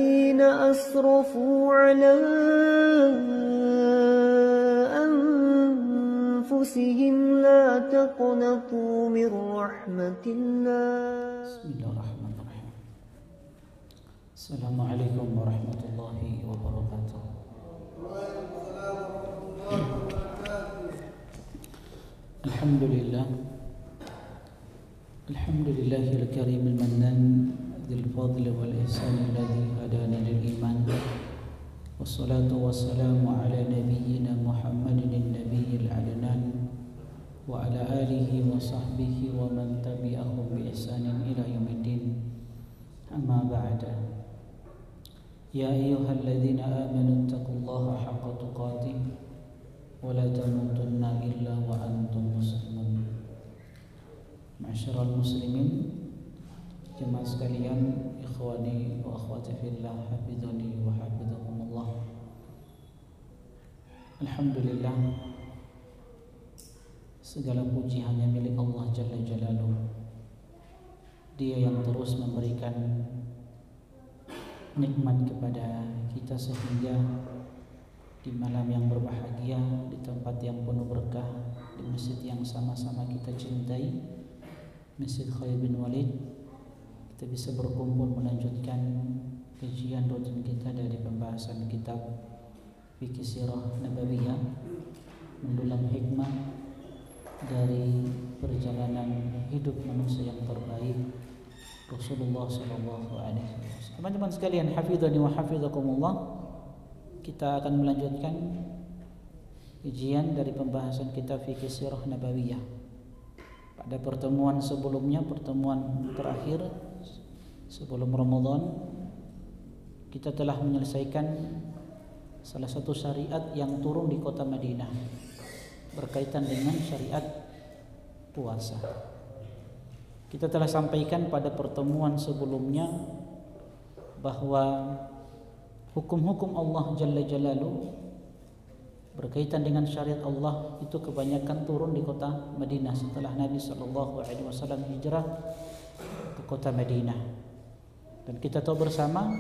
الذين أسرفوا على أنفسهم لا تقنطوا من رحمة الله. بسم الله الرحمن الرحيم. السلام عليكم ورحمة الله وبركاته. الحمد لله الكريم المنان ذي الفضل والإحسان الذي هدانا للإيمان، والصلاة والسلام على نبينا محمد النبي العدنان وعلى آله وصحبه ومن تبعهم بإحسان إلى يوم الدين. أما بعد، يا أيها الذين آمنوا اتقوا الله حق تقاته ولا تموتن إلا وأنتم مسلمون. Ma'asyiral muslimin, jemaah sekalian, ikhwani wa akhwati fillah, hafizani wa hafizakumullah. Alhamdulillah, segala puji hanya milik Allah Jalla Jalaluh. Dia yang terus memberikan nikmat kepada kita sehingga di malam yang berbahagia, di tempat yang penuh berkah, di masjid yang sama-sama kita cintai, Masjid Khalid bin Walid, kita bisa berkumpul melanjutkan kajian rutin kita dari pembahasan kitab Fikih Sirah Nabawiyah, mendulang hikmah dari perjalanan hidup manusia yang terbaik, Rasulullah sallallahu alaihi wasallam. Teman-teman sekalian, hafizani wa hafizakumullah, kita akan melanjutkan kajian dari pembahasan kitab Fikih Sirah Nabawiyah. Pada pertemuan sebelumnya, pertemuan terakhir sebelum Ramadan, kita telah menyelesaikan salah satu syariat yang turun di kota Madinah berkaitan dengan syariat puasa. Kita telah sampaikan pada pertemuan sebelumnya bahwa hukum-hukum Allah Jalla Jalaluh berkaitan dengan syariat Allah itu kebanyakan turun di kota Madinah setelah Nabi SAW hijrah ke kota Madinah. Dan kita tahu bersama,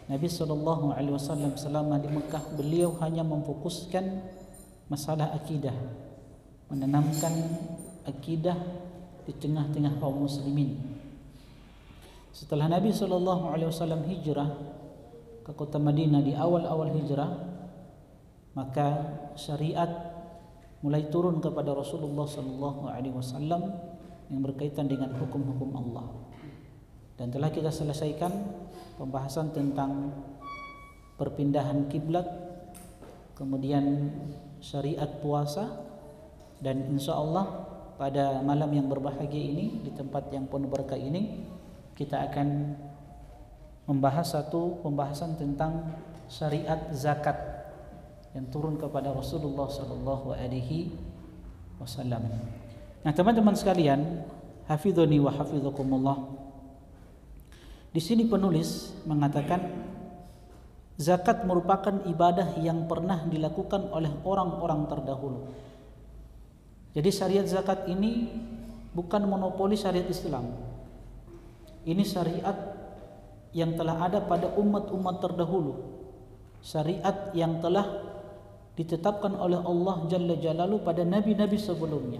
Nabi SAW selama di Mekah, beliau hanya memfokuskan masalah akidah, menanamkan akidah di tengah-tengah kaum muslimin. Setelah Nabi SAW hijrah ke kota Madinah di awal-awal hijrah, maka syariat mulai turun kepada Rasulullah SAW yang berkaitan dengan hukum-hukum Allah. Dan telah kita selesaikan pembahasan tentang perpindahan kiblat, kemudian syariat puasa, dan insya Allah pada malam yang berbahagia ini, di tempat yang penuh berkah ini, kita akan membahas satu pembahasan tentang syariat zakat yang turun kepada Rasulullah sallallahu alaihi wasallam. Nah, teman-teman sekalian, hafizani wa hafizakumullah. Di sini penulis mengatakan zakat merupakan ibadah yang pernah dilakukan oleh orang-orang terdahulu. Jadi syariat zakat ini bukan monopoli syariat Islam. Ini syariat yang telah ada pada umat-umat terdahulu. Syariat yang telah ditetapkan oleh Allah Jalla Jalaluh pada nabi-nabi sebelumnya.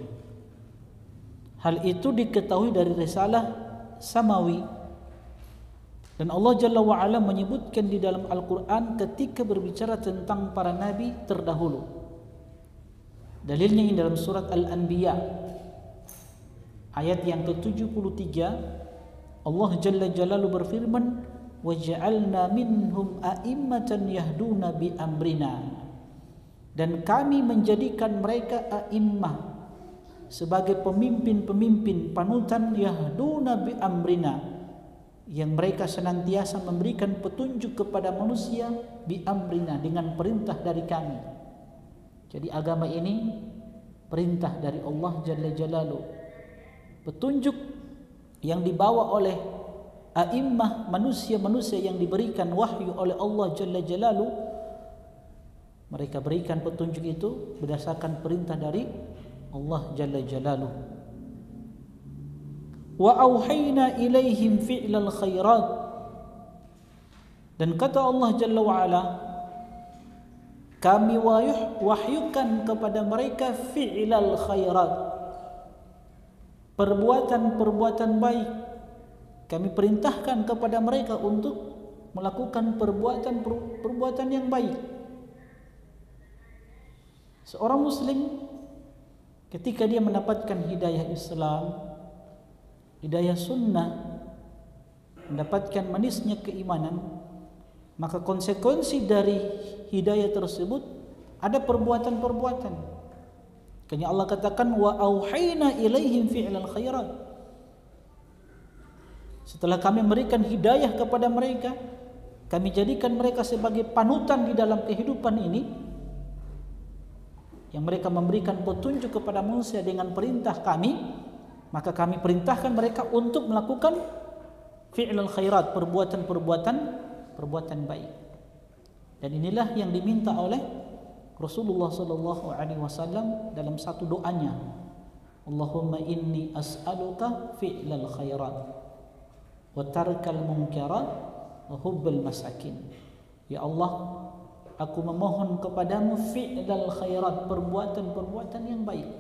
Hal itu diketahui dari risalah samawi, dan Allah Jalla wa'ala menyebutkan di dalam Al-Quran ketika berbicara tentang para nabi terdahulu. Dalilnya ini dalam surat Al-Anbiya ayat yang ke-73, Allah Jalla Jalaluh berfirman, وَجَعَلْنَا مِنْهُمْ أَئِمَّةً يَهْدُونَ بِأَمْرِنَا, dan kami menjadikan mereka a'immah sebagai pemimpin-pemimpin panutan, yahduna bi amrina, yang mereka senantiasa memberikan petunjuk kepada manusia, bi amrina, dengan perintah dari kami. Jadi agama ini perintah dari Allah Jalla Jalaluh, petunjuk yang dibawa oleh a'immah, manusia-manusia yang diberikan wahyu oleh Allah Jalla Jalaluh. Mereka berikan petunjuk itu berdasarkan perintah dari Allah Jalla Jalaluh. Wa auhayna ilaihim fi'lal khairat, Dan kata Allah Jalla wa'ala, kami wahyukan kepada mereka fi'lal khairat, perbuatan-perbuatan baik. Kami perintahkan kepada mereka untuk melakukan perbuatan yang baik. Seorang muslim ketika dia mendapatkan hidayah Islam, hidayah sunnah, mendapatkan manisnya keimanan, maka konsekuensi dari hidayah tersebut ada perbuatan-perbuatan. Karena Allah katakan wa auhayna ilaihim fi'lal khairat. Setelah kami memberikan hidayah kepada mereka, kami jadikan mereka sebagai panutan di dalam kehidupan ini, yang mereka memberikan petunjuk kepada manusia dengan perintah kami, maka kami perintahkan mereka untuk melakukan fi'lal khairat, perbuatan baik. Dan inilah yang diminta oleh Rasulullah sallallahu alaihi wasallam dalam satu doanya, Allahumma inni as'aluka fi'lal khairat wa tarkal munkarat wa hubbal masakin. Ya Allah, aku memohon kepadamu fi'lal khairat, perbuatan yang baik.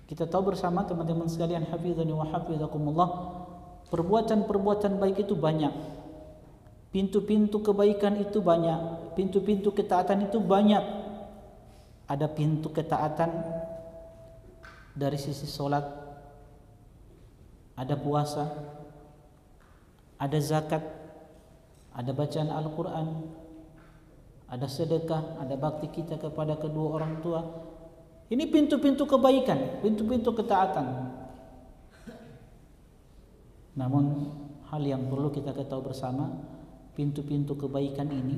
Kita tahu bersama teman-teman sekalian, hafizani wa hafizakumullah, perbuatan baik itu banyak. Pintu-pintu kebaikan itu banyak, pintu-pintu ketaatan itu banyak. Ada pintu ketaatan dari sisi sholat, ada puasa, ada zakat, ada bacaan Al-Quran, ada sedekah, ada bakti kita kepada kedua orang tua. Ini pintu-pintu kebaikan, pintu-pintu ketaatan. Namun hal yang perlu kita ketahui bersama, pintu-pintu kebaikan ini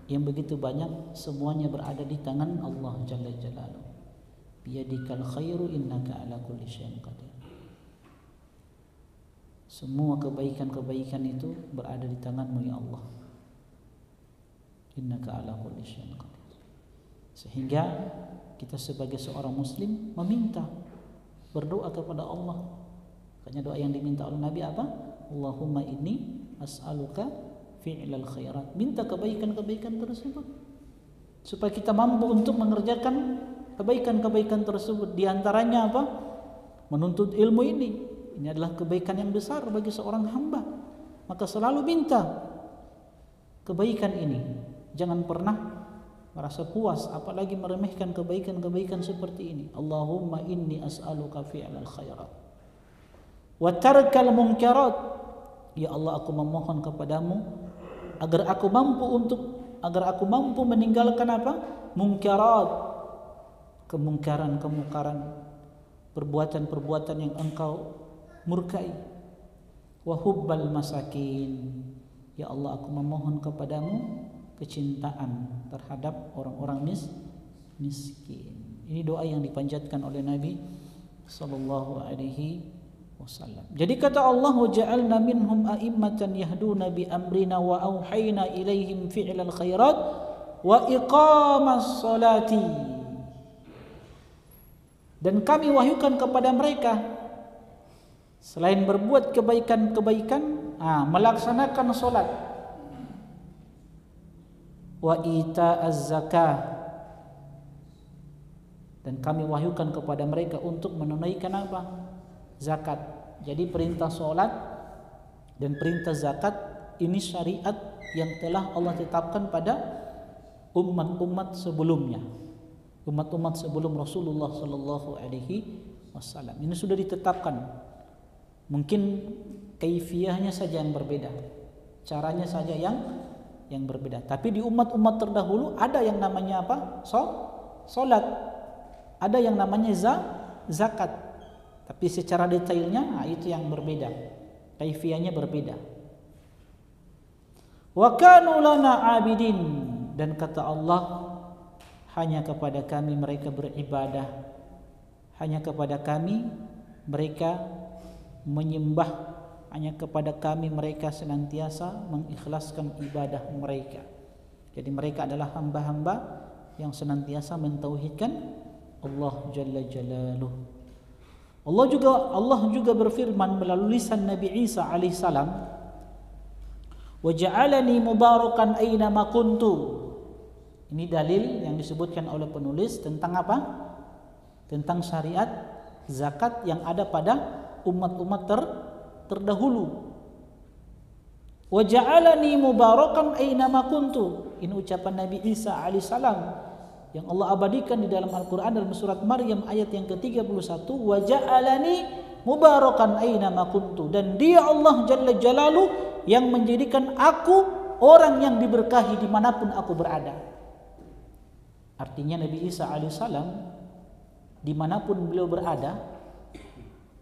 yang begitu banyak, semuanya berada di tangan Allah Jalla Jalaluhu. Biyadikal khairu innaka ala kulli syai'in qadir. Semua kebaikan-kebaikan itu berada di tanganmu ya Allah. Innaka ala kulli syai'in qadir. Sehingga kita sebagai seorang muslim meminta, berdoa kepada Allah. Makanya doa yang diminta oleh Nabi apa? Allahumma inni as'aluka fi'lal khairat. Minta kebaikan-kebaikan tersebut supaya kita mampu untuk mengerjakan kebaikan-kebaikan tersebut. Di antaranya apa? Menuntut ilmu ini. Ini adalah kebaikan yang besar bagi seorang hamba. Maka selalu minta kebaikan ini. Jangan pernah merasa puas, apalagi meremehkan kebaikan-kebaikan seperti ini. Allahumma inni as'aluka fi'lal khairat wa tarkal munkarat. Ya Allah, aku memohon kepadamu agar aku mampu meninggalkan apa? Munkarat, kemungkaran, perbuatan-perbuatan yang engkau murkai. Wa hubbal masakin. Ya Allah, aku memohon kepadamu kecintaan terhadap orang-orang miskin. Ini doa yang dipanjatkan oleh Nabi sallallahu alaihi wasallam. Jadi kata Allah, wa ja'alna minhum a'immatan yahduna bi amrina wa auhayna ilaihim fi'lal khairat wa iqamas salati. Dan kami wahyukan kepada mereka selain berbuat kebaikan-kebaikan, melaksanakan salat, wa ita'az zakah, dan kami wahyukan kepada mereka untuk menunaikan apa? Zakat. Jadi perintah salat dan perintah zakat ini syariat yang telah Allah tetapkan pada umat-umat sebelumnya, umat-umat sebelum Rasulullah sallallahu alaihi wasallam. Ini sudah ditetapkan. Mungkin kaifiyahnya saja yang berbeda, caranya saja yang berbeda. Tapi di umat-umat terdahulu ada yang namanya apa? Salat. Ada yang namanya zakat. Tapi secara detailnya itu yang berbeda. Kaifiyahnya berbeda. Wa kanu lana abidin, dan kata Allah, hanya kepada kami mereka beribadah, hanya kepada kami mereka menyembah, hanya kepada kami mereka senantiasa mengikhlaskan ibadah mereka. Jadi mereka adalah hamba-hamba yang senantiasa mentauhidkan Allah Jalla Jalaluhu. Allah juga berfirman melalui lisan Nabi Isa alaihissalam, Wa ja'alani mubarakan aina ma kuntu. Ini dalil yang disebutkan oleh penulis tentang apa? Tentang syariat zakat yang ada pada umat-umat terdahulu. Wa ja'alani mubarakan aina ma kuntu. Ini ucapan Nabi Isa alaihissalam yang Allah abadikan di dalam Al-Qur'an dalam surat Maryam ayat yang ke-31. Wa ja'alani mubarakan aina ma kuntu. Dan Dia Allah Jalla Jalalu yang menjadikan aku orang yang diberkahi dimanapun aku berada. Artinya Nabi Isa alaihissalam dimanapun beliau berada,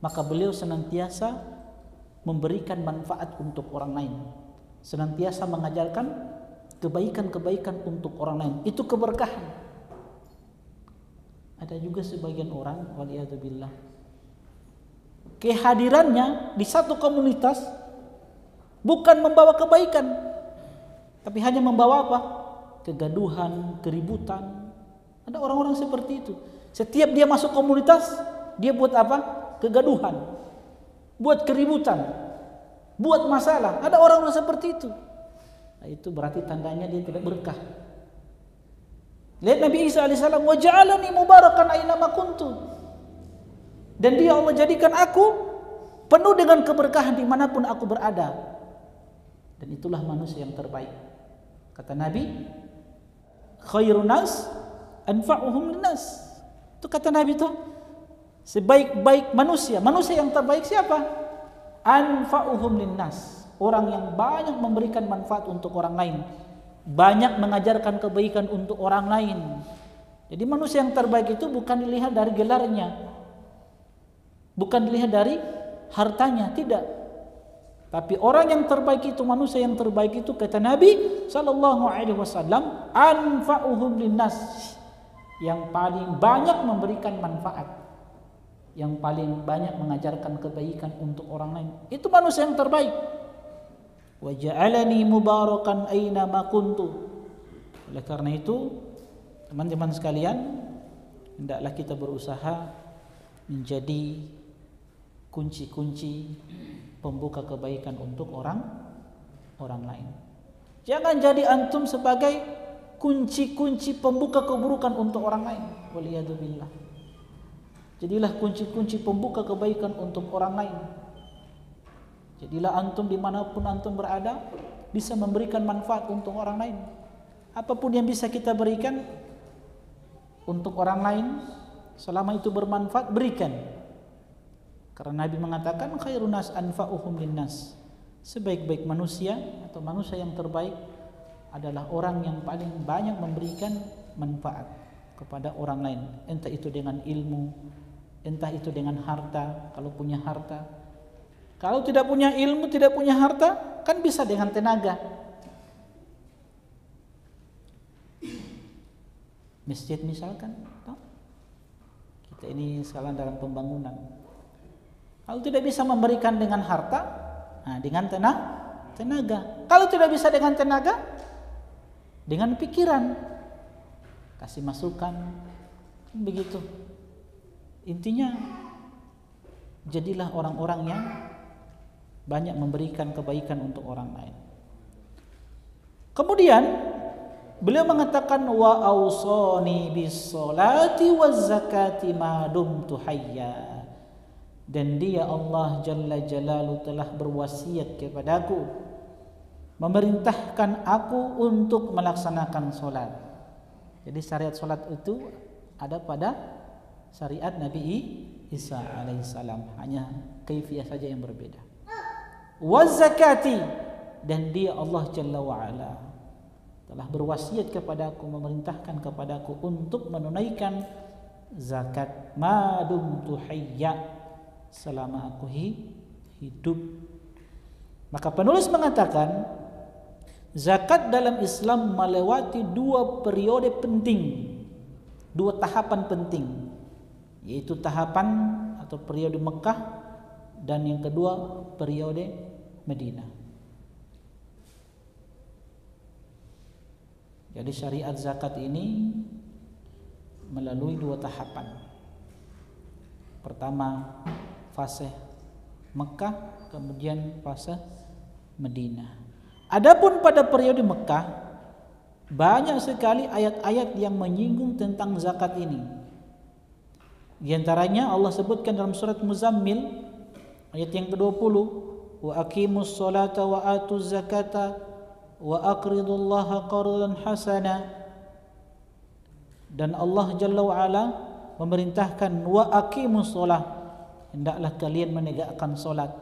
maka beliau senantiasa memberikan manfaat untuk orang lain, senantiasa mengajarkan kebaikan-kebaikan untuk orang lain. Itu keberkahan. Ada juga sebagian orang, waliyadzubillah, kehadirannya di satu komunitas bukan membawa kebaikan, tapi hanya membawa apa? Kegaduhan, keributan. Ada orang-orang seperti itu. Setiap dia masuk komunitas, dia buat apa? Kegaduhan, buat keributan, buat masalah. Ada orang-orang seperti itu. Nah, itu berarti tandanya dia tidak berkah. Lihat Nabi Isa alaihissalam, wa ja'alani mubarakan aina ma kuntu. Dan Dia Allah jadikan aku penuh dengan keberkahan dimanapun aku berada. Dan itulah manusia yang terbaik. Kata Nabi, khairun nas anfa'uhum linnas. Itu kata Nabi itu, sebaik-baik manusia, manusia yang terbaik siapa? Anfa'uhum linnas, orang yang banyak memberikan manfaat untuk orang lain, banyak mengajarkan kebaikan untuk orang lain. Jadi manusia yang terbaik itu bukan dilihat dari gelarnya, bukan dilihat dari hartanya, tidak. Tapi orang yang terbaik itu, manusia yang terbaik itu, kata Nabi sallallahu alaihi wasallam, anfa'uhum linnas, yang paling banyak memberikan manfaat, yang paling banyak mengajarkan kebaikan untuk orang lain. Itu manusia yang terbaik. Wa ja'alani mubarakan aina ma kuntu. Oleh karena itu, teman-teman sekalian, hendaklah kita berusaha menjadi kunci-kunci pembuka kebaikan untuk orang lain. Jangan jadi antum sebagai kunci-kunci pembuka keburukan untuk orang lain. Waliyadzubillah. Jadilah kunci-kunci pembuka kebaikan untuk orang lain. Jadilah antum dimanapun antum berada bisa memberikan manfaat untuk orang lain. Apapun yang bisa kita berikan untuk orang lain, selama itu bermanfaat, berikan. Karena Nabi mengatakan khairun nas anfa'uhum linnas. Sebaik-baik manusia atau manusia yang terbaik adalah orang yang paling banyak memberikan manfaat kepada orang lain. Entah itu dengan ilmu, entah itu dengan harta, kalau punya harta. Kalau tidak punya ilmu, tidak punya harta, kan bisa dengan tenaga. Masjid misalkan, kita ini sekarang dalam pembangunan. Kalau tidak bisa memberikan dengan harta, nah dengan tenaga. Kalau tidak bisa dengan tenaga, dengan pikiran, kasih masukan, begitu. Intinya, jadilah orang-orang yang banyak memberikan kebaikan untuk orang lain. Kemudian beliau mengatakan wa ausani bis salati waz zakati ma dumtu hayya. Dan Dia Allah Jalla Jalalu telah berwasiat kepadaku, memerintahkan aku untuk melaksanakan solat. Jadi syariat solat itu ada pada syariat Nabi Isa alaihissalam, hanya kaifiyah saja yang berbeda. Waz zakati, dan Dia Allah Jalla wa'ala telah berwasiat kepadaku, memerintahkan kepadaku untuk menunaikan zakat ma dumtu hayya, selama aku hidup. Maka penulis mengatakan zakat dalam Islam melewati dua periode penting, dua tahapan penting, yaitu tahapan atau periode Mekah dan yang kedua periode Madinah. Jadi syariat zakat ini melalui dua tahapan. Pertama fase Mekah, kemudian fase Madinah. Adapun pada periode Mekah, banyak sekali ayat-ayat yang menyinggung tentang zakat ini. Di antaranya Allah sebutkan dalam surat Muzammil ayat yang ke-20, wa aqimus salata wa atuz zakata wa aqridullaha qardan hasana. Dan Allah Jalla wa Ala memerintahkan wa aqimus shalah, hendaklah kalian menegakkan salat,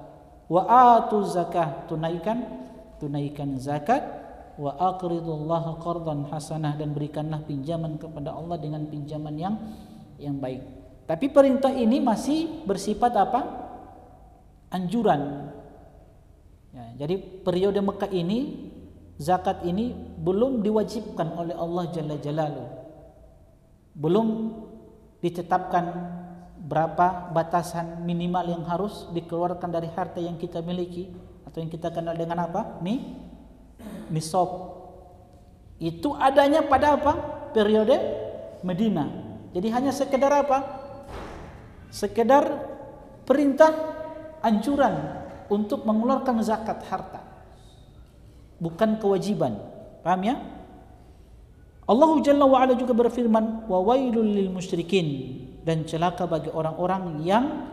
wa atuz zakah, tunaikan zakat, wa aqridullaha qardan hasanah, dan berikanlah pinjaman kepada Allah dengan pinjaman yang baik. Tapi perintah ini masih bersifat apa? Anjuran. Ya, jadi periode Mekah ini zakat ini belum diwajibkan oleh Allah Jalla Jalaluhu. Belum ditetapkan berapa batasan minimal yang harus dikeluarkan dari harta yang kita miliki atau yang kita kenal dengan apa? Nisab. Itu adanya pada apa? Periode Madinah. Jadi hanya sekedar apa? Sekedar perintah anjuran untuk mengeluarkan zakat harta, bukan kewajiban. Paham ya? Allah Jalla wa Ala juga berfirman, wa wailul lil musyrikin, dan celaka bagi orang-orang yang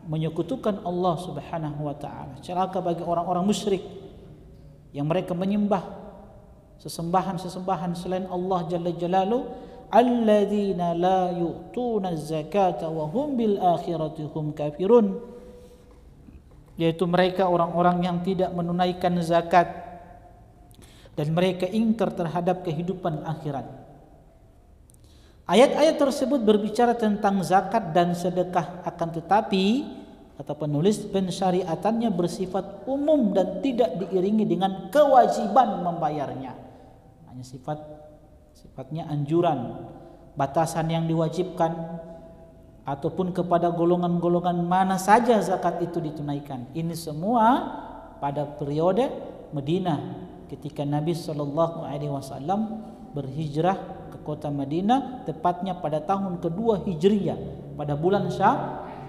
menyekutukan Allah Subhanahu wa taala. Celaka bagi orang-orang musyrik yang mereka menyembah sesembahan-sesembahan selain Allah Jalla Jalaluhu, alladzina la yu'tuna zakata wa hum bil akhirati hum kafirun, yaitu mereka orang-orang yang tidak menunaikan zakat dan mereka ingkar terhadap kehidupan akhirat. Ayat-ayat tersebut berbicara tentang zakat dan sedekah, akan tetapi kata penulis, pensyariatannya bersifat umum dan tidak diiringi dengan kewajiban membayarnya. Hanya sifatnya anjuran, batasan yang diwajibkan, ataupun kepada golongan-golongan mana saja zakat itu ditunaikan. Ini semua pada periode Madinah, ketika Nabi SAW berhijrah ke kota Madinah, tepatnya pada tahun kedua Hijriyah, pada bulan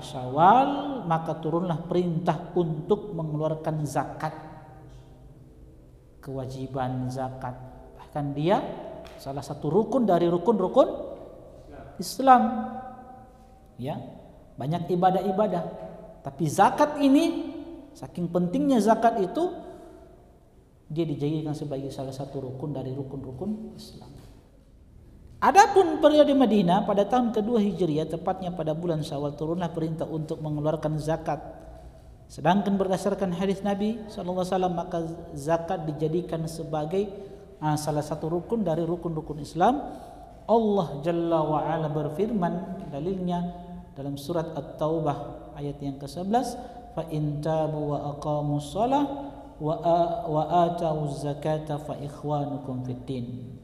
Syawal, maka turunlah perintah untuk mengeluarkan zakat, kewajiban zakat. Bahkan dia salah satu rukun dari rukun-rukun Islam. Ya, banyak ibadah-ibadah, tapi zakat ini saking pentingnya zakat itu, dia dijadikan sebagai salah satu rukun dari rukun-rukun Islam. Adapun periode Madinah pada tahun kedua Hijriah, tepatnya pada bulan Syawal, turunlah perintah untuk mengeluarkan zakat. Sedangkan berdasarkan hadis Nabi SAW, maka zakat dijadikan sebagai salah satu rukun dari rukun-rukun Islam. Allah Jalla wa Ala berfirman, dalilnya dalam surat At-Taubah ayat yang ke-11, fa in tabu wa aqamus shalah wa atawuz zakata fa ikhwanukum fiddin.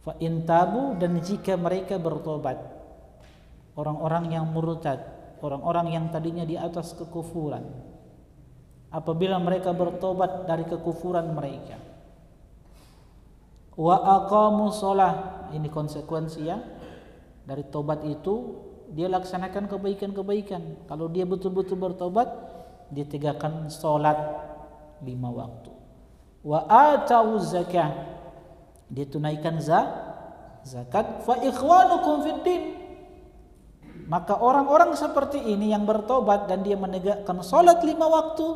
Fa in tabu, dan jika mereka bertobat, orang-orang yang murtad, orang-orang yang tadinya di atas kekufuran, apabila mereka bertobat dari kekufuran mereka, wa aqamus shalah, ini konsekuensi ya dari tobat itu, dia laksanakan kebaikan-kebaikan. Kalau dia betul-betul bertobat, dia tegakkan salat 5 waktu. Wa atawuz zakah, dia tunaikan zakat. Fa ikhwanukum fiddin, maka orang-orang seperti ini yang bertobat dan dia menegakkan salat 5 waktu,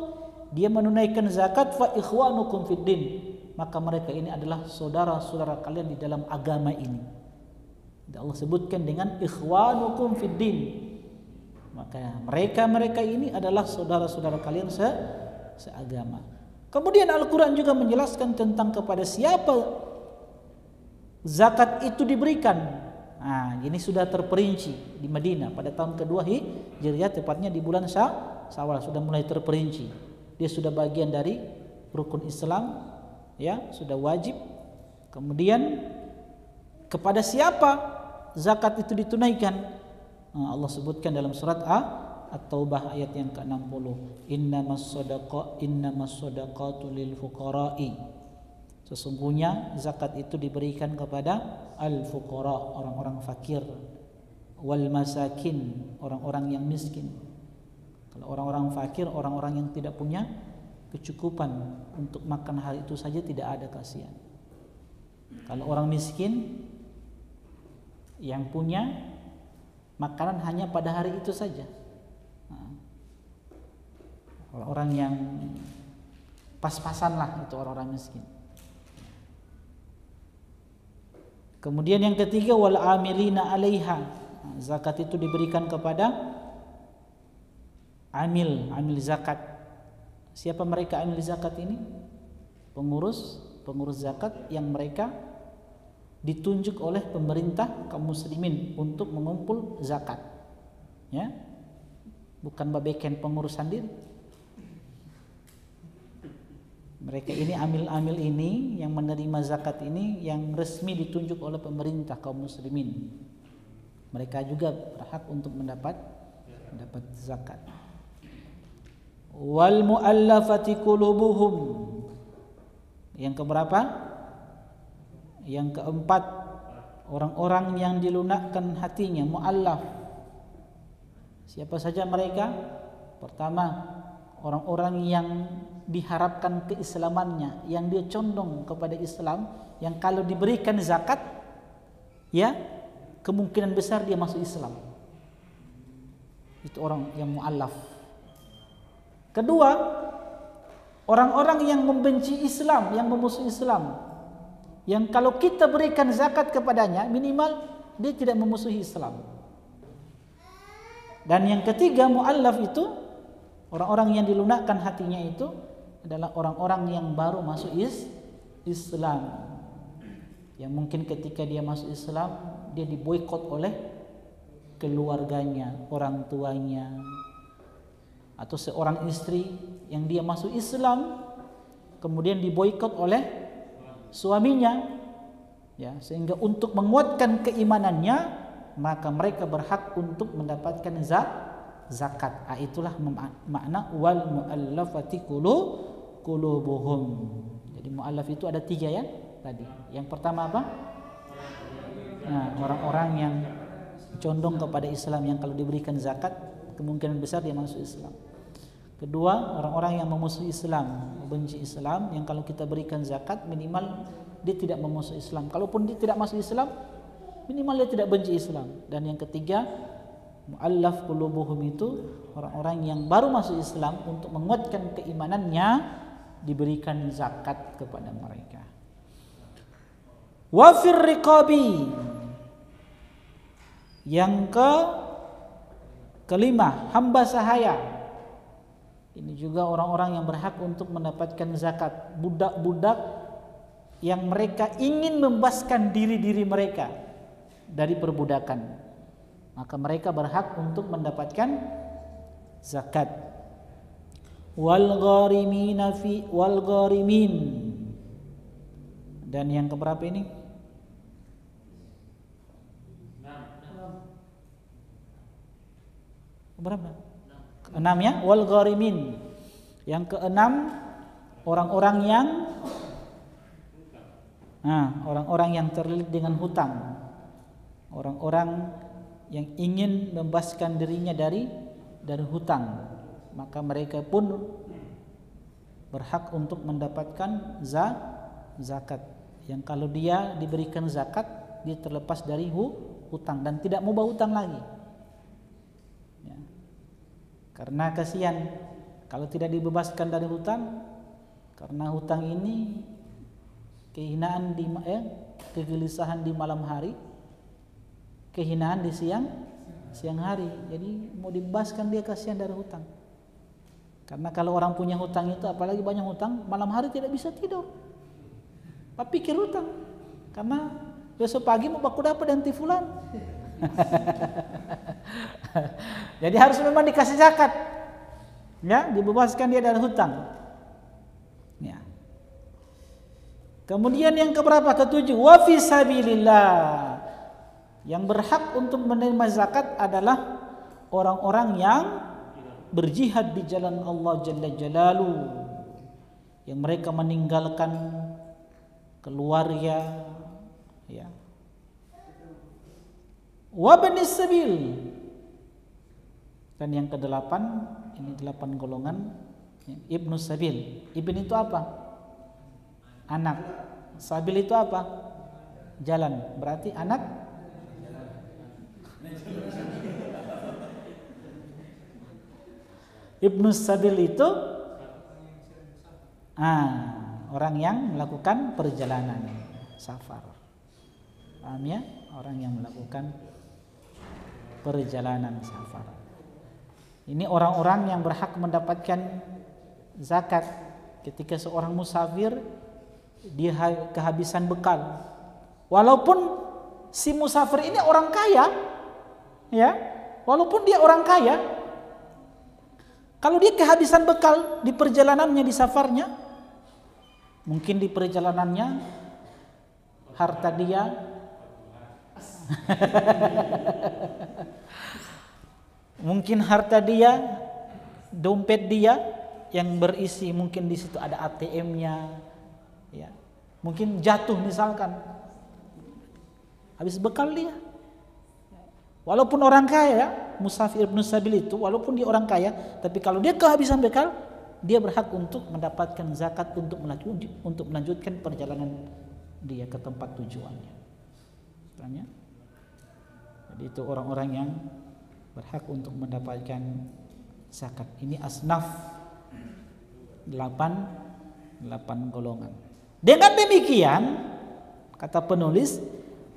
dia menunaikan zakat, fa ikhwanukum fiddin, maka mereka ini adalah saudara-saudara kalian di dalam agama ini. Allah sebutkan dengan ikhwanukum fiddin, maka mereka ini adalah saudara-saudara kalian seagama. Kemudian Al-Quran juga menjelaskan tentang kepada siapa zakat itu diberikan. Ini sudah terperinci di Madinah pada tahun kedua Hijriah, tepatnya di bulan Syawal, sudah mulai terperinci. Dia sudah bagian dari rukun Islam, ya, sudah wajib. Kemudian kepada siapa zakat itu ditunaikan? Allah sebutkan dalam surat At-Taubah ayat yang ke-60, innamas shadaqatu lil fuqara'i, sesungguhnya zakat itu diberikan kepada al-fuqara, orang-orang fakir, wal masakin, orang-orang yang miskin. Kalau orang-orang fakir, orang-orang yang tidak punya kecukupan untuk makan hari itu saja tidak ada, kasihan. Kalau orang miskin yang punya makanan hanya pada hari itu saja. Orang-orang yang pas-pasan lah, itu orang-orang miskin. Kemudian yang ketiga, wal amilina 'alaiha. Zakat itu diberikan kepada amil zakat. Siapa mereka amil zakat ini? Pengurus zakat yang mereka ditunjuk oleh pemerintah kaum muslimin untuk mengumpul zakat. Ya. Bukan babeken pengurusan diri. Mereka ini amil-amil ini yang menerima zakat ini yang resmi ditunjuk oleh pemerintah kaum muslimin. Mereka juga berhak untuk mendapat zakat. Wal muallafati qulubuhum. Yang keberapa? Yang keempat, orang-orang yang dilunakkan hatinya, muallaf. Siapa saja mereka? Pertama, orang-orang yang diharapkan keislamannya, yang dia condong kepada Islam, yang kalau diberikan zakat, ya kemungkinan besar dia masuk Islam. Itu orang yang muallaf. Kedua, orang-orang yang membenci Islam, yang memusuhi Islam, yang kalau kita berikan zakat kepadanya, minimal dia tidak memusuhi Islam. Dan yang ketiga, muallaf itu orang-orang yang dilunakkan hatinya itu adalah orang-orang yang baru masuk Islam, yang mungkin ketika dia masuk Islam dia diboikot oleh keluarganya, orang tuanya, atau seorang istri yang dia masuk Islam kemudian diboikot oleh suaminya, ya, sehingga untuk menguatkan keimanannya maka mereka berhak untuk mendapatkan zakat. Itulah makna wal muallafati qulubuhum. Jadi muallaf itu ada 3 ya tadi. Yang pertama apa? Nah, orang-orang yang condong kepada Islam, yang kalau diberikan zakat kemungkinan besar dia masuk Islam. Kedua, orang-orang yang memusuhi Islam, membenci Islam, yang kalau kita berikan zakat minimal dia tidak memusuhi Islam. Kalaupun dia tidak masuk Islam, minimal dia tidak benci Islam. Dan yang ketiga, muallaf qulubuhum itu orang-orang yang baru masuk Islam, untuk menguatkan keimanannya diberikan zakat kepada mereka. Wa fir riqabi. Yang kelima, hamba sahaya. Ini juga orang-orang yang berhak untuk mendapatkan zakat. Budak-budak yang mereka ingin membebaskan diri-diri mereka dari perbudakan, maka mereka berhak untuk mendapatkan zakat. Wal gharimin. Dan yang keberapa ini? Berapa? Keenam ya, wal gharimin. Yang keenam, orang-orang yang terlilit dengan hutang. Orang-orang yang ingin membebaskan dirinya dari hutang, maka mereka pun berhak untuk mendapatkan zakat. Yang kalau dia diberikan zakat, dia terlepas dari hutang dan tidak mau berhutang lagi. Ya. Karena kasihan kalau tidak dibebaskan dari hutang, karena hutang ini kehinaan kegelisahan di malam hari, kehinaan di siang hari. Jadi mau dibebaskan dia kasihan dari hutang. Karena kalau orang punya hutang itu, apalagi banyak hutang, malam hari tidak bisa tidur. Apa pikir hutang? Karena besok pagi mau baku dapat dan tifulan. Jadi harus memang dikasih zakat. Ya, dibebaskan dia dari hutang. Ya. Kemudian yang keberapa? Ketujuh, wa fi sabilillah. Yang berhak untuk menerima zakat adalah orang-orang yang berjihad di jalan Allah Jalla Jalaluhu, yang mereka meninggalkan keluarga, ya. Wa banis sabil. Dan yang kedelapan, ini 8 golongan Ibnu sabil. Ibn itu apa? Anak. Sabil itu apa? Jalan. Berarti anak. Ibnu sabil itu orang yang melakukan perjalanan safar. Paham ya? Orang yang melakukan perjalanan safar. Ini orang-orang yang berhak mendapatkan zakat. Ketika seorang musafir dia kehabisan bekal, walaupun si musafir ini orang kaya, ya, walaupun dia orang kaya, kalau dia kehabisan bekal di perjalanannya, di safarnya, mungkin di perjalanannya harta dia mungkin harta dia, dompet dia yang berisi, mungkin di situ ada ATM-nya, ya, mungkin jatuh misalkan, habis bekal dia. Walaupun orang kaya, musafir ibnu sabil itu, walaupun dia orang kaya, tapi kalau dia kehabisan bekal, dia berhak untuk mendapatkan zakat untuk melanjutkan perjalanan dia ke tempat tujuannya. Tanya? Jadi itu orang-orang yang berhak untuk mendapatkan zakat. Ini asnaf 8 golongan. Dengan demikian, kata penulis,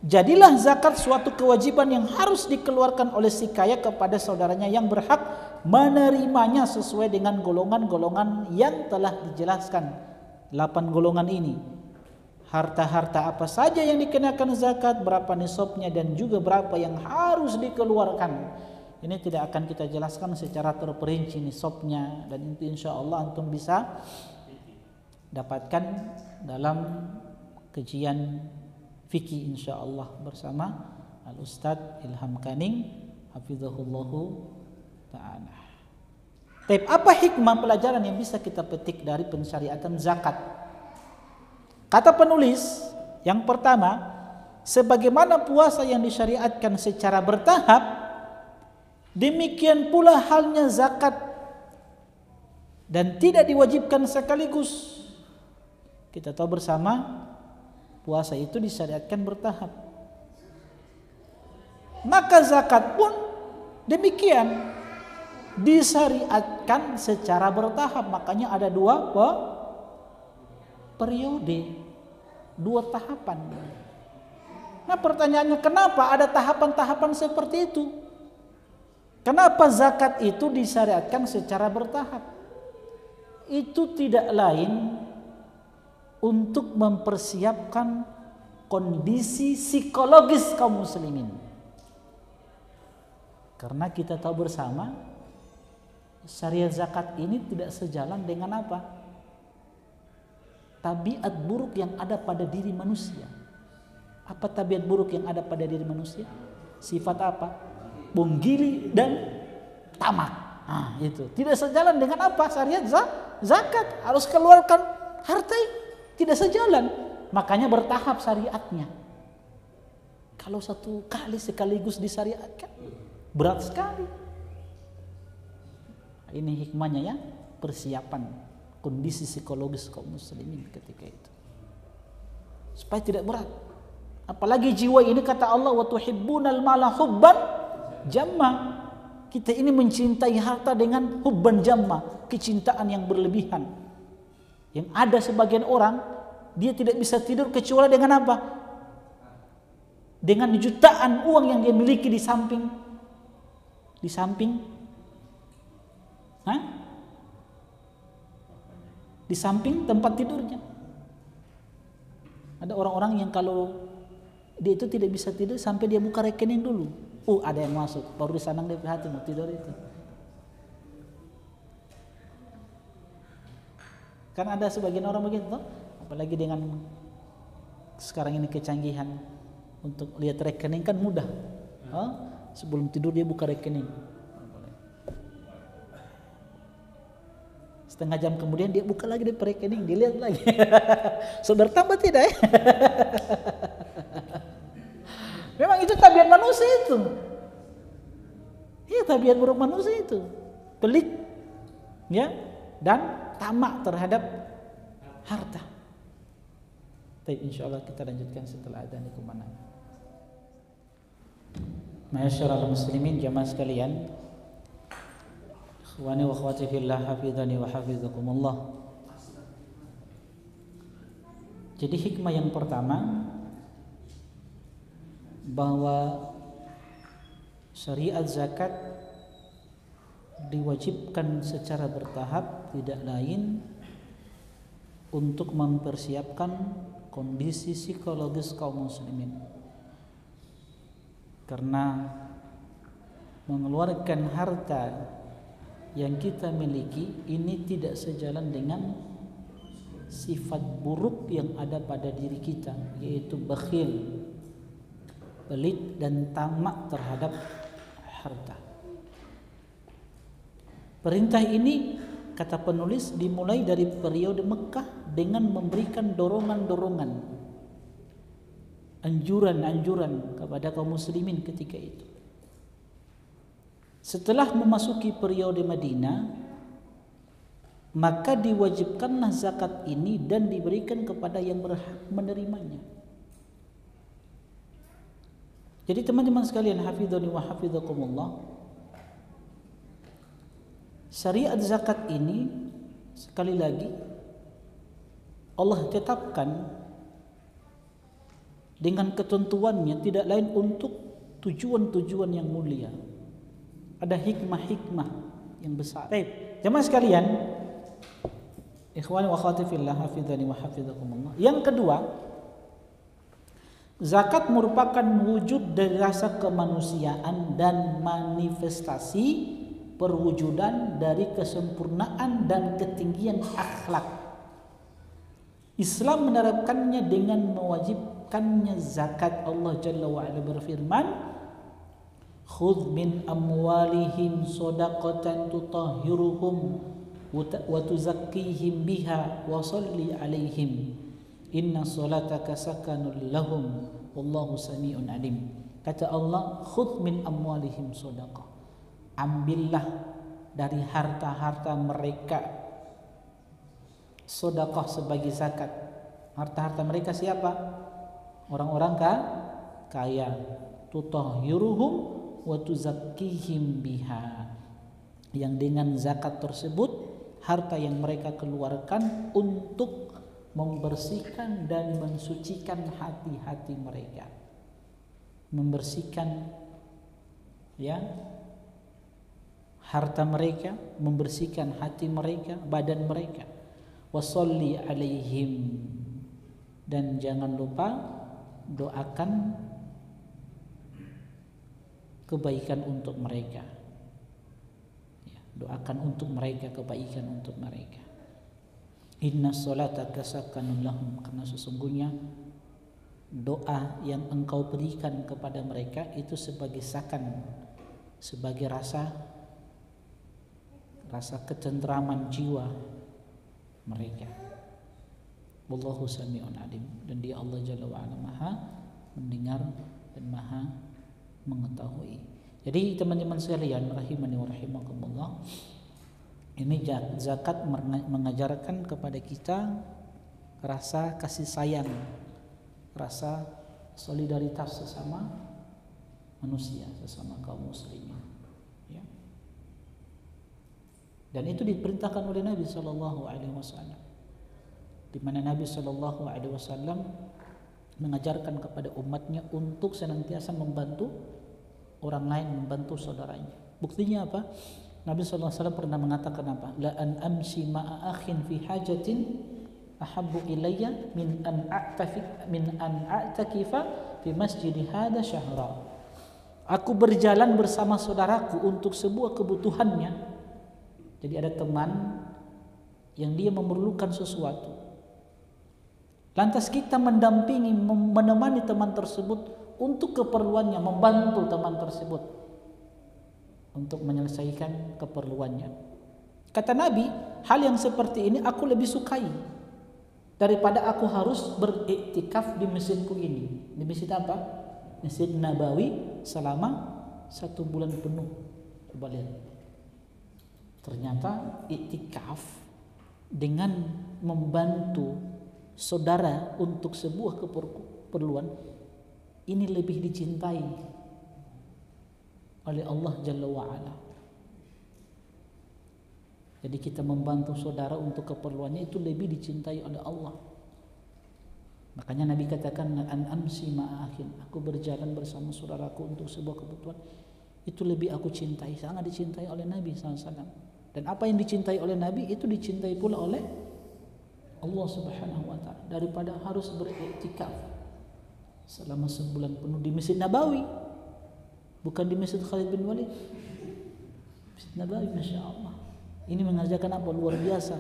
jadilah zakat suatu kewajiban yang harus dikeluarkan oleh si kaya kepada saudaranya yang berhak menerimanya sesuai dengan golongan-golongan yang telah dijelaskan. 8 golongan ini. Harta-harta apa saja yang dikenakan zakat, berapa nisabnya, dan juga berapa yang harus dikeluarkan. Ini tidak akan kita jelaskan secara terperinci nisabnya, dan itu insya Allah antum bisa dapatkan dalam kajian fikih insya Allah bersama Al-Ustadz Ilham Kaning hafizahullahu ta'ala. Tapi apa hikmah pelajaran yang bisa kita petik dari pensyariatan zakat? Kata penulis, yang pertama, sebagaimana puasa yang disyariatkan secara bertahap, demikian pula halnya zakat, dan tidak diwajibkan sekaligus. Kita tahu bersama puasa itu disyariatkan bertahap. Maka zakat pun demikian, disyariatkan secara bertahap. Makanya ada 2 periode, 2 tahapan. Nah pertanyaannya, kenapa ada tahapan-tahapan seperti itu? Kenapa zakat itu disyariatkan secara bertahap? Itu tidak lain untuk mempersiapkan kondisi psikologis kaum muslimin. Karena kita tahu bersama, syariat zakat ini tidak sejalan dengan apa? Tabiat buruk yang ada pada diri manusia. Apa tabiat buruk yang ada pada diri manusia? Sifat apa? Bonggili dan tamak. Itu tidak sejalan dengan apa? Syariat zakat harus keluarkan harta, tidak sejalan. Makanya bertahap syariatnya. Kalau satu kali sekaligus disyariatkan, berat sekali. Ini hikmahnya ya, persiapan kondisi psikologis kaum muslimin ketika itu, supaya tidak berat. Apalagi jiwa ini, kata Allah, wa tuhibbunal mala hubban jamma. Kita ini mencintai harta dengan hubban jamma, kecintaan yang berlebihan. Yang ada sebagian orang, dia tidak bisa tidur kecuali dengan apa? Dengan jutaan uang yang dia miliki di samping di samping tempat tidurnya. Ada orang-orang yang kalau dia itu tidak bisa tidur sampai dia buka rekening dulu. Ada yang masuk, baru disanang dia hati mau tidur itu. Kan ada sebagian orang begitu, apalagi dengan sekarang ini kecanggihan untuk lihat rekening kan mudah. Sebelum tidur dia buka rekening. Setengah jam kemudian dia buka lagi di rekening, dilihat lagi. So bertambah tidak ya? Memang itu tabiat manusia itu. Iya, tabiat buruk manusia itu. Pelit. Ya. dan tamak terhadap harta. Tapi insyaallah kita lanjutkan setelah adzan dikumandangkan. Ma'asyiral muslimin jamaah sekalian, ikhwani wa akhwati fillah, hafizani wa hafizakumullah. Jadi hikmah yang pertama, bahwa syariat zakat diwajibkan secara bertahap, tidak lain untuk mempersiapkan kondisi psikologis kaum muslimin. Karena mengeluarkan harta yang kita miliki ini tidak sejalan dengan sifat buruk yang ada pada diri kita, yaitu bakhil, pelit dan tamak terhadap harta. Perintah ini, kata penulis, dimulai dari periode Mekah dengan memberikan dorongan-dorongan, anjuran-anjuran kepada kaum muslimin ketika itu. Setelah memasuki periode Madinah, maka diwajibkanlah zakat ini dan diberikan kepada yang berhak menerimanya. Jadi teman-teman sekalian, hafizani wa hafizakumullah, syariat zakat ini sekali lagi Allah tetapkan dengan ketentuannya tidak lain untuk tujuan-tujuan yang mulia. Ada hikmah-hikmah yang besar. Baik, jemaah sekalian, ikhwani wa akhwati fillah, hafizani wa hafizakumullah. Yang kedua, zakat merupakan wujud dari rasa kemanusiaan dan manifestasi perwujudan dari kesempurnaan dan ketinggian akhlak. Islam menerapkannya dengan mewajibkannya zakat. Allah Jalla wa'ala berfirman, khudh min amwalihim shadaqatan tutahhiruhum wa tuzakkihim biha wa shalli alaihim inna salataka sakanul lahum wallahu sami'un alim. Kata Allah, khudh min amwalihim shadaqah, ambillah dari harta-harta mereka sedekah sebagai zakat. Harta-harta mereka siapa? Orang-orang kaya. Tutahhiruhum wa tuzakkihim biha, yang dengan zakat tersebut harta yang mereka keluarkan untuk membersihkan dan mensucikan hati-hati mereka, membersihkan harta mereka, membersihkan hati mereka, badan mereka. Washolli alaihim, dan jangan lupa doakan kebaikan untuk mereka. Doakan untuk mereka kebaikan untuk mereka. Inna salataka sakanun lahum, karena sesungguhnya doa yang engkau berikan kepada mereka itu sebagai sakan, sebagai rasa ketentraman jiwa mereka. Wallahu sami'un alim, dan dia Allah Jalla wa'ala maha mendengar dan maha mengetahui. Jadi teman-teman sekalian, rahimani wa rahimakumullah, ini zakat mengajarkan kepada kita rasa kasih sayang, rasa solidaritas sesama manusia, sesama kaum muslimin. Dan itu diperintahkan oleh Nabi Sallallahu Alaihi Wasallam, di mana Nabi Sallallahu Alaihi Wasallam mengajarkan kepada umatnya untuk senantiasa membantu orang lain, membantu saudaranya. Buktinya apa? Nabi Sallallahu Alaihi Wasallam pernah mengatakan apa? La an amshi ma'a akhin fi hajatin ahabbu ilayya min an a'takifa fi masjidi hada syahra. Aku berjalan bersama saudaraku untuk sebuah kebutuhannya. Jadi ada teman yang dia memerlukan sesuatu, lantas kita mendampingi, menemani teman tersebut untuk keperluannya, membantu teman tersebut untuk menyelesaikan keperluannya. Kata Nabi, hal yang seperti ini aku lebih sukai daripada aku harus beriktikaf di masjidku ini. Di masjid apa? Masjid Nabawi selama 1 bulan penuh. Coba lihat. Ternyata iktikaf dengan membantu saudara untuk sebuah keperluan ini lebih dicintai oleh Allah Jalla wa'ala. Jadi kita membantu saudara untuk keperluannya itu lebih dicintai oleh Allah. Makanya Nabi katakan an amsi ma'ahin, aku berjalan bersama saudaraku untuk sebuah kebutuhan, itu lebih aku cintai, sangat dicintai oleh Nabi SAW. Dan apa yang dicintai oleh Nabi itu dicintai pula oleh Allah Subhanahu wa ta'ala, daripada harus beriktikaf selama sebulan penuh di Masjid Nabawi, bukan di Masjid Khalid bin Walid, Masjid Nabawi. Masya Allah, ini mengajarkan apa luar biasa.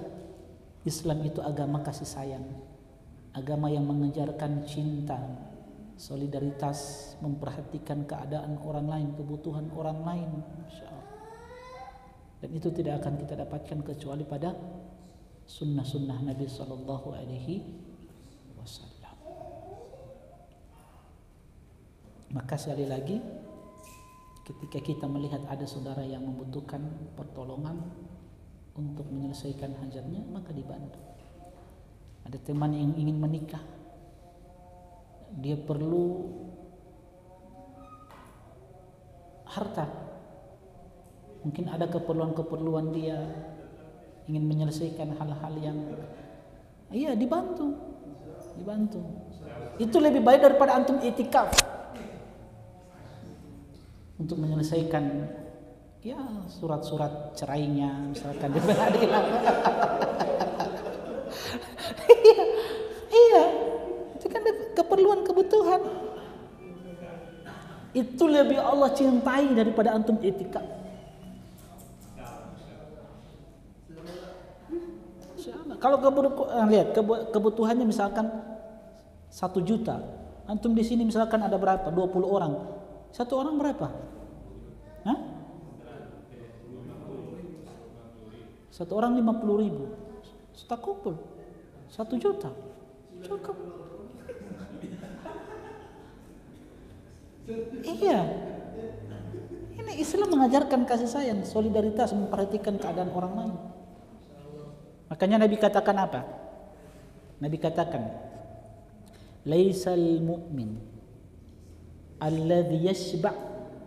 Islam itu agama kasih sayang, agama yang mengajarkan cinta, solidaritas, memperhatikan keadaan orang lain, kebutuhan orang lain. Masya Allah. Dan itu tidak akan kita dapatkan kecuali pada sunnah-sunnah Nabi Sallallahu Alaihi Wasallam. Maka sekali lagi, ketika kita melihat ada saudara yang membutuhkan pertolongan untuk menyelesaikan hajatnya, maka dibantu. Ada teman yang ingin menikah, dia perlu harta, mungkin ada keperluan-keperluan dia, ingin menyelesaikan hal-hal yang dibantu. Itu lebih baik daripada antum itikaf untuk menyelesaikan surat-surat cerainya misalkan di pengadilan. Iya, itu kan keperluan kebutuhan. Itu lebih Allah cintai daripada antum itikaf. Kalau lihat kebutuhannya misalkan 1 juta, antum di sini misalkan ada berapa? 20 orang. Satu orang berapa? Hah? Satu orang 50.000. Setakupul 1 juta. Cukup. Iya. Ini Islam mengajarkan kasih sayang, solidaritas, memperhatikan keadaan orang lain. Makanya Nabi katakan apa? Nabi katakan, laisal mu'min alladhi yashba'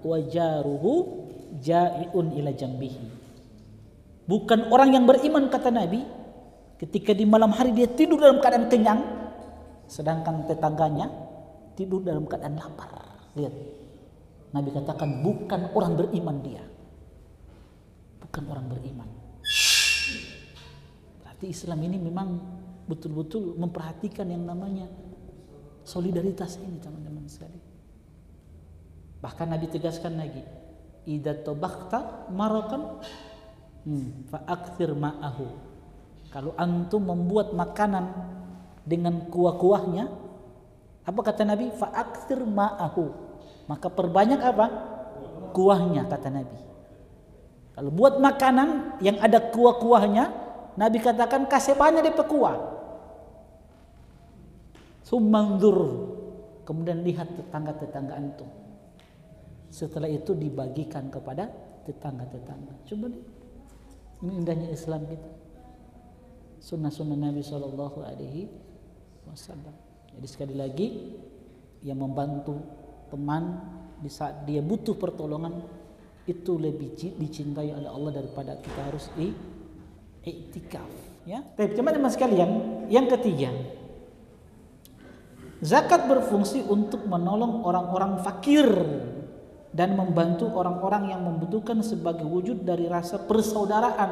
wa jaruhu ja'iun ila jambihi. Bukan orang yang beriman, kata Nabi, ketika di malam hari dia tidur dalam keadaan kenyang, sedangkan tetangganya tidur dalam keadaan lapar. Lihat, Nabi katakan bukan orang beriman dia. Bukan orang beriman. Berarti Islam ini memang betul-betul memperhatikan yang namanya solidaritas ini, teman-teman sekalian. Bahkan Nabi tegaskan lagi, idza tabakhta marakan fa aktsir ma'ahu. Kalau antum membuat makanan dengan kuah-kuahnya, apa kata Nabi? Fa aktsir ma'ahu. Maka perbanyak apa? Kuahnya, kata Nabi. Kalau buat makanan yang ada kuah-kuahnya, Nabi katakan kasih banyak DP kuah. Sumandur, kemudian lihat tetangga-tetangga antum. Setelah itu dibagikan kepada tetangga-tetangga. Coba deh, ini indahnya Islam kita. Sunnah-sunnah Nabi Sallallahu Alaihi Wasallam. Jadi sekali lagi, yang membantu teman di saat dia butuh pertolongan itu lebih dicintai oleh Allah daripada kita harus i'tikaf. Ya, teman-teman sekalian, yang ketiga, zakat berfungsi untuk menolong orang-orang fakir dan membantu orang-orang yang membutuhkan sebagai wujud dari rasa persaudaraan,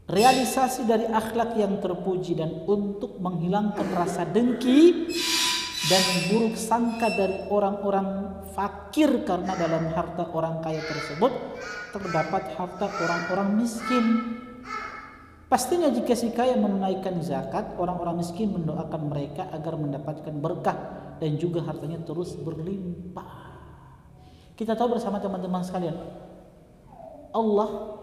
realisasi dari akhlak yang terpuji, dan untuk menghilangkan rasa dengki dan buruk sangka dari orang-orang fakir, karena dalam harta orang kaya tersebut terdapat harta orang-orang miskin. Pastinya jika si kaya menunaikan zakat, orang-orang miskin mendoakan mereka agar mendapatkan berkah dan juga hartanya terus berlimpah. Kita tahu bersama teman-teman sekalian, Allah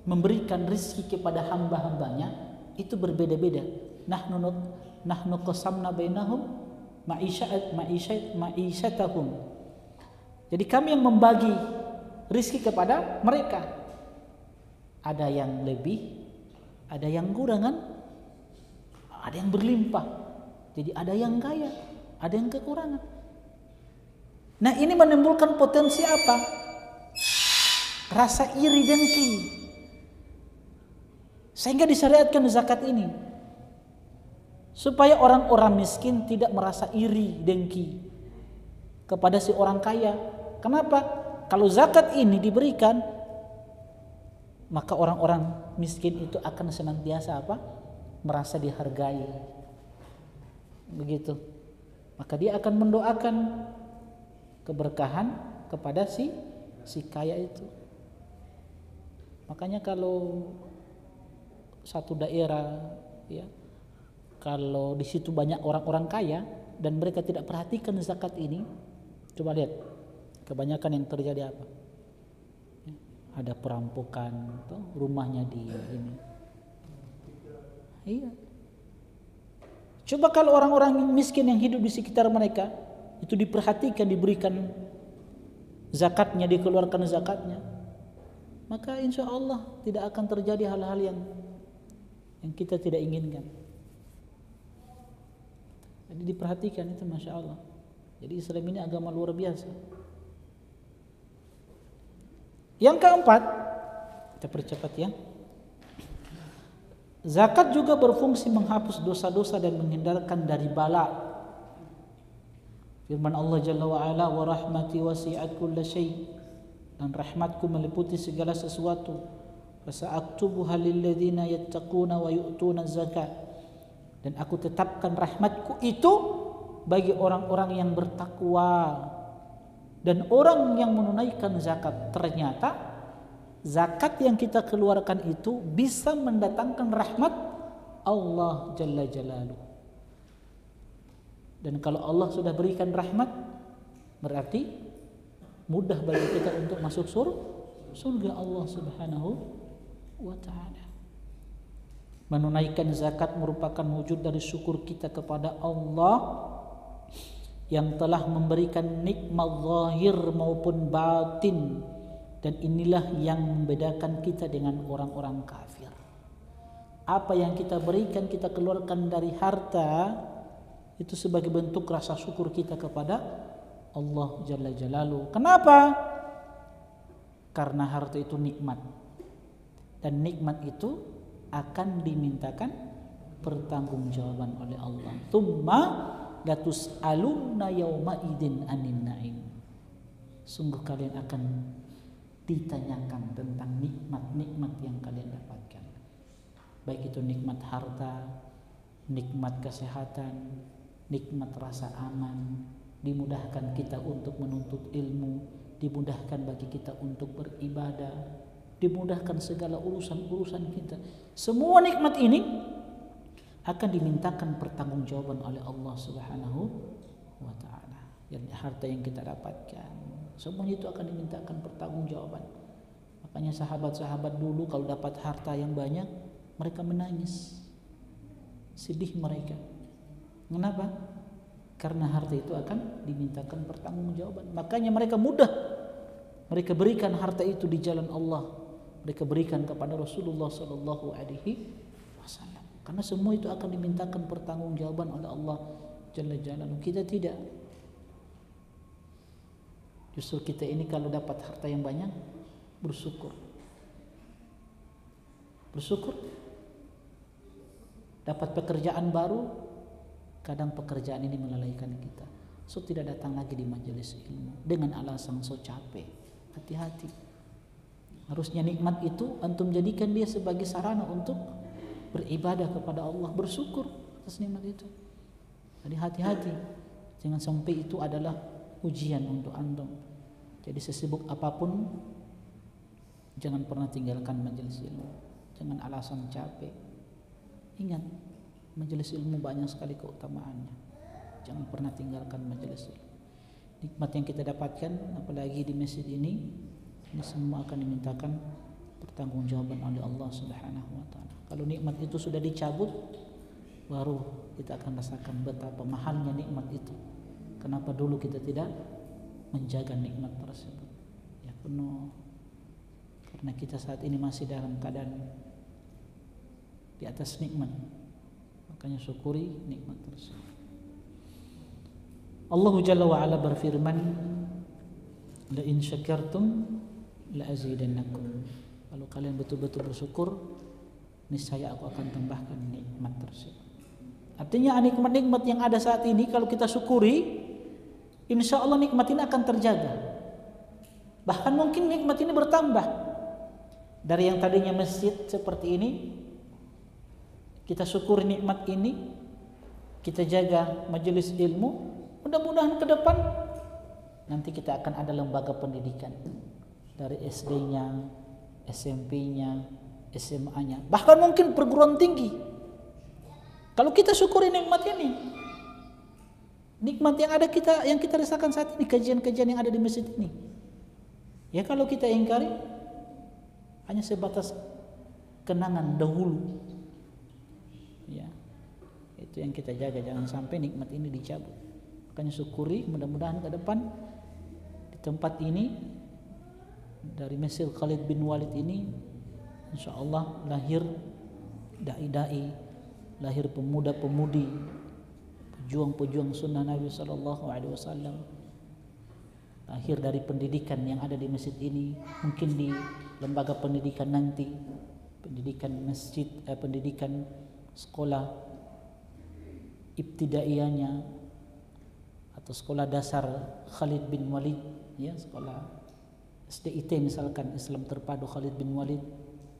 memberikan rezeki kepada hamba-hambanya itu berbeda-beda. Nahnu qasamna bainahum ma'isyatahum. Jadi kami yang membagi rezeki kepada mereka. Ada yang lebih, Ada yang kurang kan? Ada yang berlimpah. Jadi ada yang kaya, ada yang kekurangan. Nah, ini menimbulkan potensi apa? Rasa iri dengki. Sehingga disyariatkan zakat ini. Supaya orang-orang miskin tidak merasa iri dengki kepada si orang kaya. Kenapa? Kalau zakat ini diberikan, maka orang-orang miskin itu akan senantiasa apa? Merasa dihargai. Begitu. Maka dia akan mendoakan keberkahan kepada si kaya itu. Makanya kalau satu daerah, ya, kalau di situ banyak orang-orang kaya dan mereka tidak perhatikan zakat ini, coba lihat kebanyakan yang terjadi apa? Ada perampokan, atau rumahnya di ini. Iya. Coba kalau orang-orang miskin yang hidup di sekitar mereka itu diperhatikan, diberikan zakatnya, dikeluarkan zakatnya, maka insya Allah tidak akan terjadi hal-hal yang kita tidak inginkan. Jadi diperhatikan itu, masya Allah. Jadi Islam ini agama luar biasa. Yang keempat, kita percepat ya. Zakat juga berfungsi menghapus dosa-dosa dan menghindarkan dari bala. Firman Allah Jalla wa Ala, wa rahmati wasi'at kulla syai', dan rahmatku meliputi segala sesuatu. Fasa'aktubuha lilladzina yattaquna wa yu'tuna zakat, dan aku tetapkan rahmatku itu bagi orang-orang yang bertakwa dan orang yang menunaikan zakat. Ternyata zakat yang kita keluarkan itu bisa mendatangkan rahmat Allah Jalla Jalaluh. Dan kalau Allah sudah berikan rahmat, berarti mudah bagi kita untuk masuk surga Allah Subhanahu wa ta'ala. Menunaikan zakat merupakan wujud dari syukur kita kepada Allah yang telah memberikan nikmat zahir maupun batin, dan inilah yang membedakan kita dengan orang-orang kafir. Apa yang kita berikan, kita keluarkan dari harta, itu sebagai bentuk rasa syukur kita kepada Allah Jalla Jalaluh. Kenapa? Karena harta itu nikmat, dan nikmat itu akan dimintakan pertanggungjawaban oleh Allah. Tsumma latus'alunna yauma idzin anin na'im. Sungguh kalian akan ditanyakan tentang nikmat-nikmat yang kalian dapatkan. Baik itu nikmat harta, nikmat kesehatan, nikmat rasa aman, dimudahkan kita untuk menuntut ilmu, dimudahkan bagi kita untuk beribadah, dimudahkan segala urusan-urusan kita. Semua nikmat ini akan dimintakan pertanggungjawaban oleh Allah Subhanahu wa ta'ala. Yang harta yang kita dapatkan, semuanya itu akan dimintakan pertanggungjawaban. Makanya sahabat-sahabat dulu kalau dapat harta yang banyak, mereka menangis, sedih mereka. Kenapa? Karena harta itu akan dimintakan pertanggungjawaban. Makanya mereka mudah, mereka berikan harta itu di jalan Allah, mereka berikan kepada Rasulullah Sallallahu Alaihi Wasallam. Karena semua itu akan dimintakan pertanggungjawaban oleh Allah Jalla Jalaluh. Kita tidak. Justru kita ini kalau dapat harta yang banyak, bersyukur. Bersyukur. Dapat pekerjaan baru, kadang pekerjaan ini melalaikan kita. So tidak datang lagi di majelis ilmu dengan alasan so capek. Hati-hati. Harusnya nikmat itu antum jadikan dia sebagai sarana untuk beribadah kepada Allah, bersyukur atas nikmat itu. Jadi hati-hati, jangan sampai itu adalah ujian untuk antum. Jadi sesibuk apapun, jangan pernah tinggalkan majelis ilmu. Jangan alasan capek. Ingat, majelis ilmu banyak sekali keutamaannya. Jangan pernah tinggalkan majelis ilmu. Nikmat yang kita dapatkan, apalagi di masjid ini semua akan dimintakan pertanggungjawaban oleh Allah Subhanahu wa ta'ala. Kalau nikmat itu sudah dicabut, baru kita akan rasakan betapa mahalnya nikmat itu. Kenapa dulu kita tidak menjaga nikmat tersebut? Ya penuh. Karena kita saat ini masih dalam keadaan di atas nikmat. Makanya syukuri nikmat tersebut. Allah Jalla wa Ala berfirman, la in syakartum la azidannakum. Kalau kalian betul-betul bersyukur, niscaya aku akan tambahkan nikmat tersebut. Artinya nikmat-nikmat yang ada saat ini kalau kita syukuri, insya Allah nikmat ini akan terjaga. Bahkan mungkin nikmat ini bertambah. Dari yang tadinya masjid seperti ini, kita syukuri nikmat ini, kita jaga majelis ilmu. Mudah-mudahan ke depan nanti kita akan ada lembaga pendidikan dari SD-nya, SMP-nya, SMA-nya, bahkan mungkin perguruan tinggi. Kalau kita syukuri nikmat ini, nikmat yang ada yang kita rasakan saat ini, kajian-kajian yang ada di masjid ini. Ya kalau kita ingkari, hanya sebatas kenangan dahulu. Ya, itu yang kita jaga, jangan sampai nikmat ini dicabut. Makanya syukuri, mudah-mudahan ke depan di tempat ini, dari Masjid Khalid bin Walid ini, insya Allah lahir dai-dai, lahir pemuda-pemudi, pejuang-pejuang sunnah Nabi Sallallahu Alaihi Wasallam, lahir dari pendidikan yang ada di masjid ini, mungkin di lembaga pendidikan nanti, pendidikan masjid, pendidikan sekolah ibtidaiyahnya atau sekolah dasar Khalid bin Walid, ya, sekolah SDIT misalkan, Islam Terpadu Khalid bin Walid,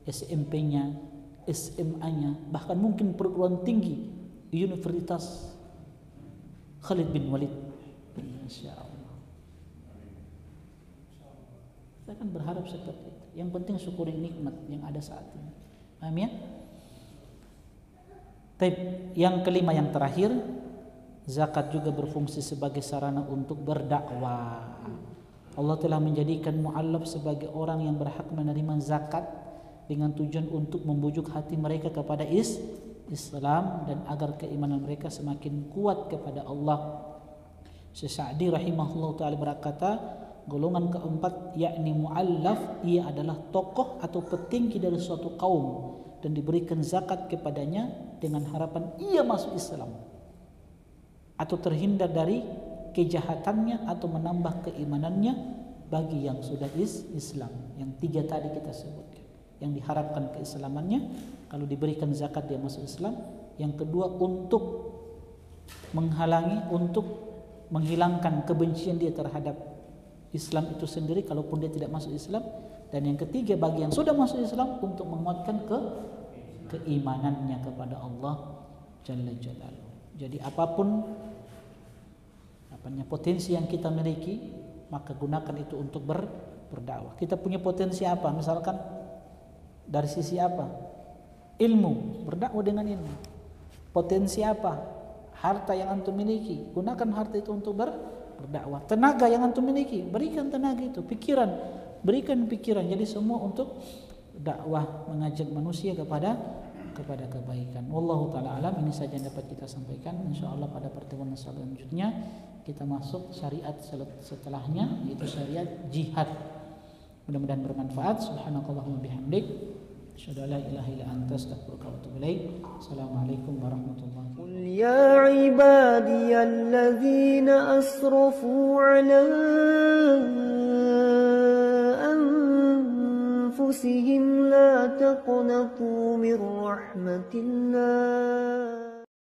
SMP-nya, SMA-nya, bahkan mungkin perguruan tinggi Universitas Khalid bin Walid. Insya Allah. Kita akan berharap seperti itu. Yang penting syukuri nikmat yang ada saat ini. Paham ya? Yang kelima, yang terakhir, zakat juga berfungsi sebagai sarana untuk berdakwah. Allah telah menjadikan mu'allaf sebagai orang yang berhak menerima zakat dengan tujuan untuk membujuk hati mereka kepada Islam dan agar keimanan mereka semakin kuat kepada Allah. Syekh Sa'di rahimahullah ta'ala berkata, golongan keempat yakni mu'allaf, ia adalah tokoh atau petinggi dari suatu kaum dan diberikan zakat kepadanya dengan harapan ia masuk Islam atau terhindar dari kejahatannya atau menambah keimanannya bagi yang sudah Islam. Yang tiga tadi kita sebutkan, yang diharapkan keislamannya, kalau diberikan zakat dia masuk Islam. Yang kedua, untuk menghalangi, untuk menghilangkan kebencian dia terhadap Islam itu sendiri kalaupun dia tidak masuk Islam. Dan yang ketiga, bagi yang sudah masuk Islam, untuk menguatkan keimanannya kepada Allah Jalla Jalaluhu. Jadi apapun potensi yang kita miliki, maka gunakan itu untuk berdakwah. Kita punya potensi apa? Misalkan dari sisi apa? Ilmu, berdakwah dengan ilmu. Potensi apa? Harta yang antum miliki, gunakan harta itu untuk berdakwah. Tenaga yang antum miliki, berikan tenaga itu. Pikiran, berikan pikiran. Jadi semua untuk dakwah, mengajak manusia kepada kebaikan. Wallahu taala alam. Ini saja yang dapat kita sampaikan. Insyaallah pada pertemuan selanjutnya kita masuk syariat setelahnya, yaitu syariat jihad. Mudah-mudahan bermanfaat. Subhanakallahumma bihamdik, asyhadu an la ilaha illa anta, astaghfiruka wa atubu ilaik. Assalamualaikum warahmatullahi wabarakatuh. قل يا عبادي الذين أسرفوا على أنفسهم لا تقنطوا من رحمة الله